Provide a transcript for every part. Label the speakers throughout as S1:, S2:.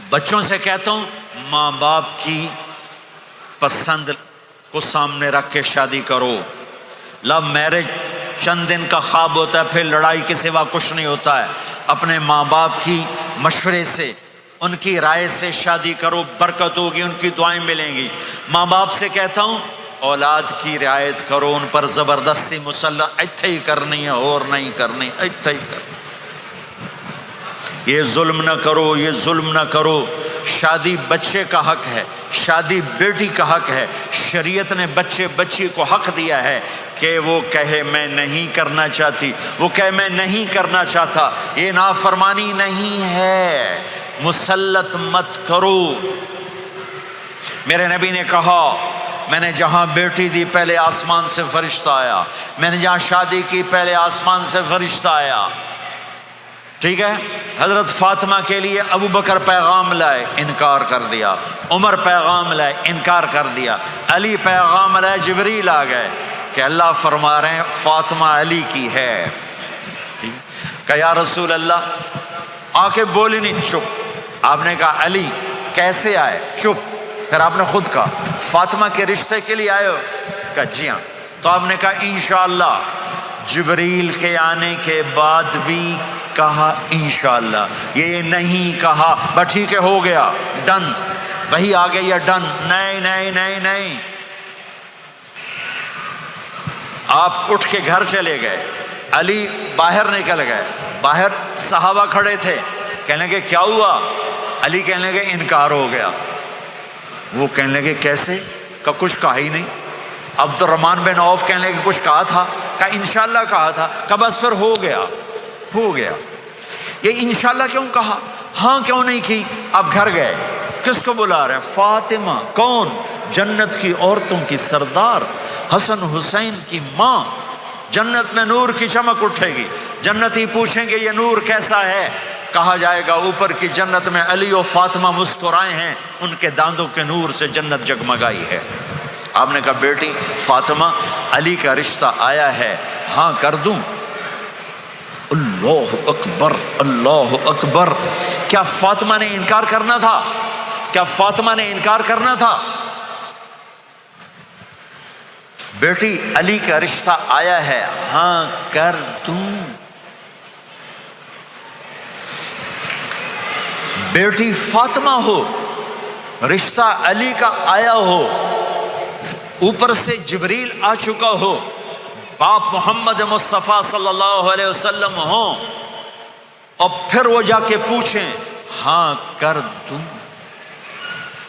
S1: بچوں سے کہتا ہوں ماں باپ کی پسند کو سامنے رکھ کے شادی کرو. لو میرج چند دن کا خواب ہوتا ہے، پھر لڑائی کے سوا کچھ نہیں ہوتا ہے. اپنے ماں باپ کی مشورے سے، ان کی رائے سے شادی کرو، برکت ہوگی، ان کی دعائیں ملیں گی. ماں باپ سے کہتا ہوں اولاد کی رعایت کرو، ان پر زبردستی مسلط ایتھے ہی کرنی ہے اور نہیں کرنی، ایتھے ہی کرنی. یہ ظلم نہ کرو، یہ ظلم نہ کرو. شادی بچے کا حق ہے، شادی بیٹی کا حق ہے. شریعت نے بچی کو حق دیا ہے کہ وہ کہے میں نہیں کرنا چاہتی، وہ کہے میں نہیں کرنا چاہتا. یہ نافرمانی نہیں ہے، مسلط مت کرو. میرے نبی نے کہا میں نے جہاں بیٹی دی پہلے آسمان سے فرشتہ آیا، میں نے جہاں شادی کی پہلے آسمان سے فرشتہ آیا. ٹھیک ہے. حضرت فاطمہ کے لیے ابو بکر پیغام لائے، انکار کر دیا. عمر پیغام لائے، انکار کر دیا. علی پیغام لائے، جبریل آ گئے کہ اللہ فرما رہے ہیں فاطمہ علی کی ہے. کہ یا رسول اللہ، آ کے بولی نہیں، چپ. آپ نے کہا علی کیسے آئے؟ چپ. پھر آپ نے خود کہا فاطمہ کے رشتے کے لیے آئے ہو؟ کہا جی ہاں. تو آپ نے کہا انشاءاللہ. جبریل کے آنے کے بعد بھی کہا انشاءاللہ، یہ نہیں کہا بس ٹھیک ہے ہو گیا ڈن، وہی آ گئی ہے ڈن. نہیں نہیں نہیں نہیں. آپ اٹھ کے گھر چلے گئے، علی باہر نکل گئے. باہر صحابہ کھڑے تھے، کہنے لگے کیا ہوا؟ علی کہنے لگے انکار ہو گیا. وہ کہنے لگے کیسے؟ کہ کچھ کہا ہی نہیں. عبد الرحمن بن عوف کہنے لگے کچھ کہا تھا؟ کہ انشاءاللہ کہا تھا. کہ بس پھر ہو گیا ہو گیا. یہ انشاءاللہ کیوں کہا؟ ہاں کیوں نہیں کی؟ آپ گھر گئے، کس کو بلا رہے ہیں؟ فاطمہ. کون؟ جنت کی عورتوں کی سردار، حسن حسین کی ماں. جنت میں نور کی چمک اٹھے گی. جنتی پوچھیں گے یہ نور کیسا ہے؟ کہا جائے گا اوپر کی جنت میں علی و فاطمہ مسکرائے ہیں، ان کے داندوں کے نور سے جنت جگمگائی ہے. آپ نے کہا بیٹی فاطمہ علی کا رشتہ آیا ہے، ہاں کر دوں؟ اللہ اکبر اللہ اکبر. کیا فاطمہ نے انکار کرنا تھا؟ کیا فاطمہ نے انکار کرنا تھا؟ بیٹی علی کا رشتہ آیا ہے، ہاں کر دوں. بیٹی فاطمہ ہو، رشتہ علی کا آیا ہو، اوپر سے جبریل آ چکا ہو، باپ محمد مصطفیٰ صلی اللہ علیہ وسلم ہوں، اور پھر وہ جا کے پوچھیں ہاں کر دوں.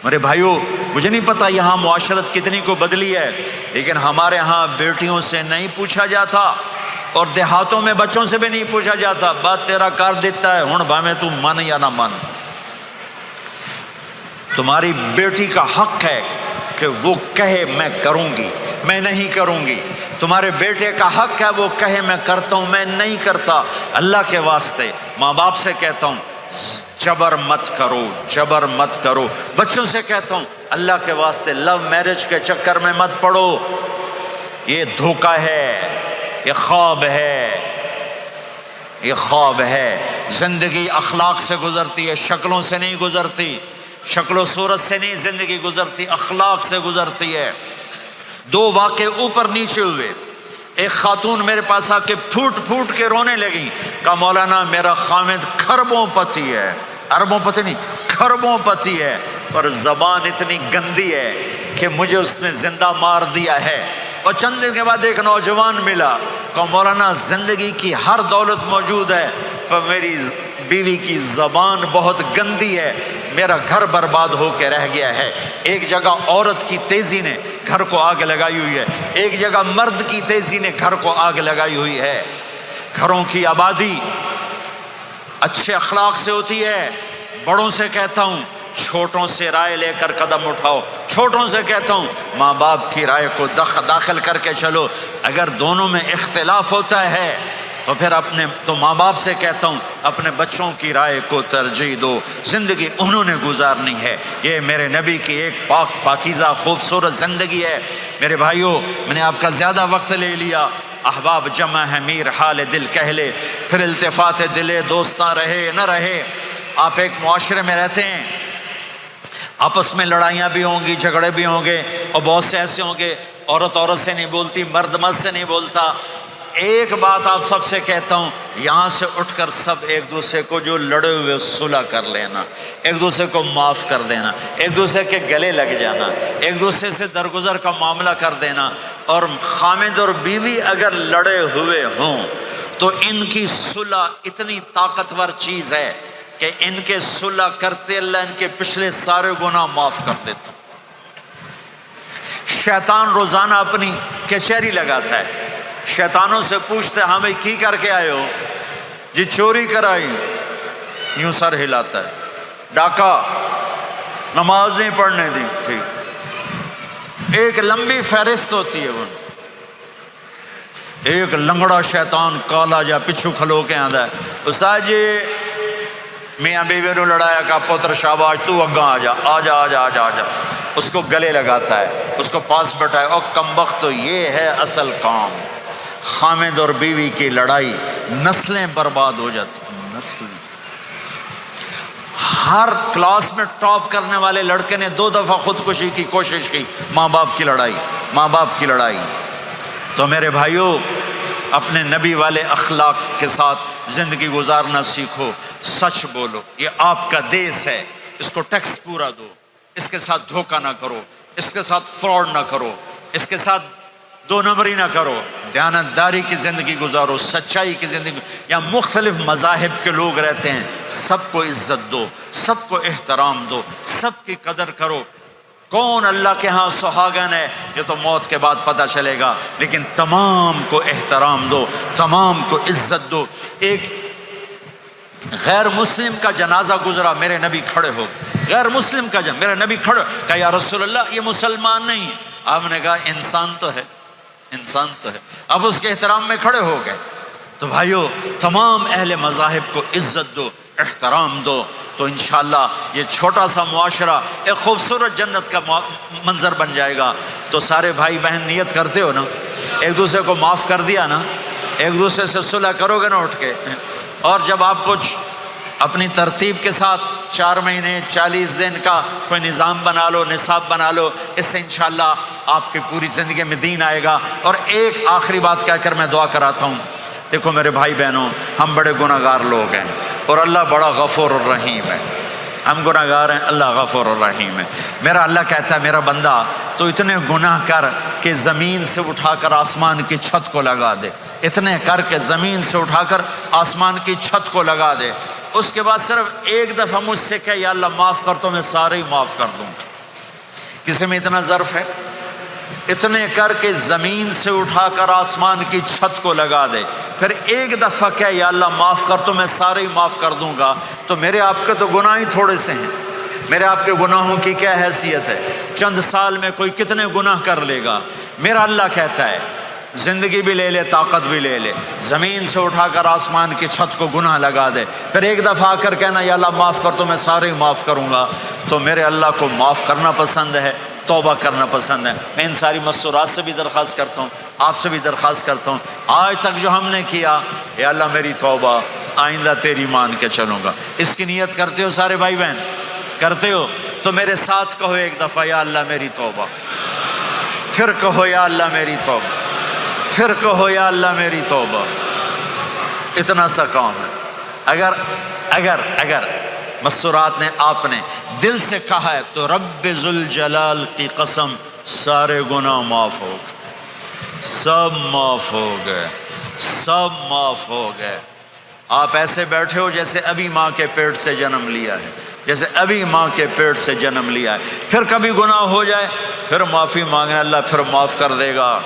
S1: میرے بھائیو، مجھے نہیں پتا یہاں معاشرت کتنی کو بدلی ہے، لیکن ہمارے ہاں بیٹیوں سے نہیں پوچھا جاتا، اور دیہاتوں میں بچوں سے بھی نہیں پوچھا جاتا. بات تیرا کر دیتا ہے ہن بھاویں تو من یا نہ من. تمہاری بیٹی کا حق ہے کہ وہ کہے میں کروں گی، میں نہیں کروں گی. تمہارے بیٹے کا حق ہے وہ کہے میں کرتا ہوں، میں نہیں کرتا. اللہ کے واسطے ماں باپ سے کہتا ہوں جبر مت کرو، جبر مت کرو. بچوں سے کہتا ہوں اللہ کے واسطے لو میرج کے چکر میں مت پڑو. یہ دھوکہ ہے، یہ خواب ہے، یہ خواب ہے. زندگی اخلاق سے گزرتی ہے، شکلوں سے نہیں گزرتی. شکل و صورت سے نہیں زندگی گزرتی، اخلاق سے گزرتی ہے. دو واقعے اوپر نیچے ہوئے. ایک خاتون میرے پاس آ کے پھوٹ پھوٹ کے رونے لگی. کہا مولانا میرا خامد کھربوں پتی ہے، اربوں پتی نہیں، کھربوں پتی ہے، پر زبان اتنی گندی ہے کہ مجھے اس نے زندہ مار دیا ہے. اور چند دن کے بعد ایک نوجوان ملا. کہا مولانا زندگی کی ہر دولت موجود ہے، پر میری بیوی کی زبان بہت گندی ہے، میرا گھر برباد ہو کے رہ گیا ہے. ایک جگہ عورت کی تیزی نے گھر کو آگ لگائی ہوئی ہے، ایک جگہ مرد کی تیزی نے گھر کو آگ لگائی ہوئی ہے. گھروں کی آبادی اچھے اخلاق سے ہوتی ہے. بڑوں سے کہتا ہوں چھوٹوں سے رائے لے کر قدم اٹھاؤ. چھوٹوں سے کہتا ہوں ماں باپ کی رائے کو داخل کر کے چلو. اگر دونوں میں اختلاف ہوتا ہے تو ماں باپ سے کہتا ہوں اپنے بچوں کی رائے کو ترجیح دو. زندگی انہوں نے گزارنی ہے. یہ میرے نبی کی ایک پاکیزہ خوبصورت زندگی ہے. میرے بھائیوں، میں نے آپ کا زیادہ وقت لے لیا. احباب جمع ہے، میر حال دل کہہ لے، پھر التفات دلے دوستاں رہے نہ رہے. آپ ایک معاشرے میں رہتے ہیں آپس میں لڑائیاں بھی ہوں گی، جھگڑے بھی ہوں گے، اور بہت سے ایسے ہوں گے عورت عورت سے نہیں بولتی، مرد مرد سے نہیں بولتا۔ ایک بات آپ سب سے کہتا ہوں، یہاں سے اٹھ کر سب ایک دوسرے کو جو لڑے ہوئے صلح کر لینا، ایک دوسرے کو معاف کر دینا، ایک دوسرے کے گلے لگ جانا، ایک دوسرے سے درگزر کا معاملہ کر دینا۔ اور خامد اور بیوی اگر لڑے ہوئے ہوں تو ان کی صلح اتنی طاقتور چیز ہے کہ ان کے صلح کرتے اللہ ان کے پچھلے سارے گناہ معاف کر دیتا۔ شیطان روزانہ اپنی کچہری لگاتا ہے، شیطانوں سے پوچھتے ہاں بھائی کی کر کے آئے ہو؟ جی چوری کرائی، یوں سر ہلاتا ہے، ڈاکہ، نماز نہیں پڑھنے دی، ٹھیک۔ ایک لمبی فہرست ہوتی ہے۔ وہ ایک لنگڑا شیطان کالا جا پچھو کھلو کے آندا ہے، استاد جی میاں بیوی نے لڑایا، کہا پتر شاباش تو اگاں آ جا آ جا آ جا آ جا آ جا، اس کو گلے لگاتا ہے، اس کو پاس بٹھائے، اور کمبخت تو یہ ہے اصل کام۔ خامد اور بیوی کی لڑائی، نسلیں برباد ہو جاتی ہیں، نسلیں۔ ہر کلاس میں ٹاپ کرنے والے لڑکے نے 2 دفعہ خودکشی کی کوشش کی، ماں باپ کی لڑائی، ماں باپ کی لڑائی۔ تو میرے بھائیوں، اپنے نبی والے اخلاق کے ساتھ زندگی گزارنا سیکھو، سچ بولو، یہ آپ کا دیس ہے، اس کو ٹیکس پورا دو، اس کے ساتھ دھوکہ نہ کرو، اس کے ساتھ فراڈ نہ کرو، اس کے ساتھ 2 نمبری نہ کرو، دیانتداری کی زندگی گزارو، سچائی کی زندگی۔ یہاں مختلف مذاہب کے لوگ رہتے ہیں، سب کو عزت دو، سب کو احترام دو، سب کی قدر کرو۔ کون اللہ کے ہاں سہاگن ہے یہ تو موت کے بعد پتہ چلے گا، لیکن تمام کو احترام دو، تمام کو عزت دو۔ ایک غیر مسلم کا جنازہ گزرا، میرے نبی کھڑے ہو گئے، غیر مسلم کا میرے نبی کھڑے، کہا یا رسول اللہ یہ مسلمان نہیں ہے۔ آپ نے کہا انسان تو ہے، انسان تو ہے۔ اب اس کے احترام میں کھڑے ہو گئے۔ تو بھائیو، تمام اہل مذاہب کو عزت دو، احترام دو، تو انشاءاللہ یہ چھوٹا سا معاشرہ ایک خوبصورت جنت کا منظر بن جائے گا۔ تو سارے بھائی بہن نیت کرتے ہو نا، ایک دوسرے کو معاف کر دیا نا، ایک دوسرے سے صلح کرو گے نا اٹھ کے، اور جب آپ کچھ اپنی ترتیب کے ساتھ 4 مہینے 40 دن کا کوئی نظام بنا لو، نصاب بنا لو، اس سے انشاءاللہ آپ کی پوری زندگی میں دین آئے گا۔ اور ایک آخری بات کہہ کر میں دعا کراتا ہوں، دیکھو میرے بھائی بہنوں، ہم بڑے گناہ گار لوگ ہیں اور اللہ بڑا غفور الرحیم ہے۔ ہم گناہ گار ہیں، اللہ غفور الرحیم ہے۔ میرا اللہ کہتا ہے میرا بندہ تو اتنے گناہ کر کہ زمین سے اٹھا کر آسمان کی چھت کو لگا دے، اتنے کر کے زمین سے اٹھا کر آسمان کی چھت کو لگا دے، اس کے بعد صرف ایک دفعہ مجھ سے کہ یا اللہ معاف کر، تو میں سارے ہی معاف کر دوں گا۔ کسی میں اتنا ظرف ہے؟ اتنے کر کے زمین سے اٹھا کر آسمان کی چھت کو لگا دے، پھر ایک دفعہ کہ یا اللہ معاف کر، تو میں سارے ہی معاف کر دوں گا۔ تو میرے آپ کے تو گناہ ہی تھوڑے سے ہیں، میرے آپ کے گناہوں کی کیا حیثیت ہے؟ چند سال میں کوئی کتنے گناہ کر لے گا۔ میرا اللہ کہتا ہے زندگی بھی لے لے، طاقت بھی لے لے، زمین سے اٹھا کر آسمان کی چھت کو گناہ لگا دے، پھر ایک دفعہ آ کر کہنا یا اللہ معاف کر، تو میں سارے ہی معاف کروں گا۔ تو میرے اللہ کو معاف کرنا پسند ہے، توبہ کرنا پسند ہے۔ میں ان ساری مستورات سے بھی درخواست کرتا ہوں، آپ سے بھی درخواست کرتا ہوں، آج تک جو ہم نے کیا، یا اللہ میری توبہ، آئندہ تیری مان کے چلوں گا۔ اس کی نیت کرتے ہو سارے بھائی بہن؟ کرتے ہو تو میرے ساتھ کہو ایک دفعہ یا اللہ میری توبہ، پھر کہو یا اللہ میری توبہ، پھر کہو یا اللہ میری توبہ۔ اتنا سا کام ہے۔ اگر مستورات نے آپ نے دل سے کہا ہے تو رب ذوالجلال کی قسم سارے گناہ معاف ہو گئے، سب معاف ہو گئے، سب معاف ہو گئے۔ آپ ایسے بیٹھے ہو جیسے ابھی ماں کے پیٹ سے جنم لیا ہے، جیسے ابھی ماں کے پیٹ سے جنم لیا ہے۔ پھر کبھی گناہ ہو جائے پھر معافی مانگیں، اللہ پھر معاف کر دے گا۔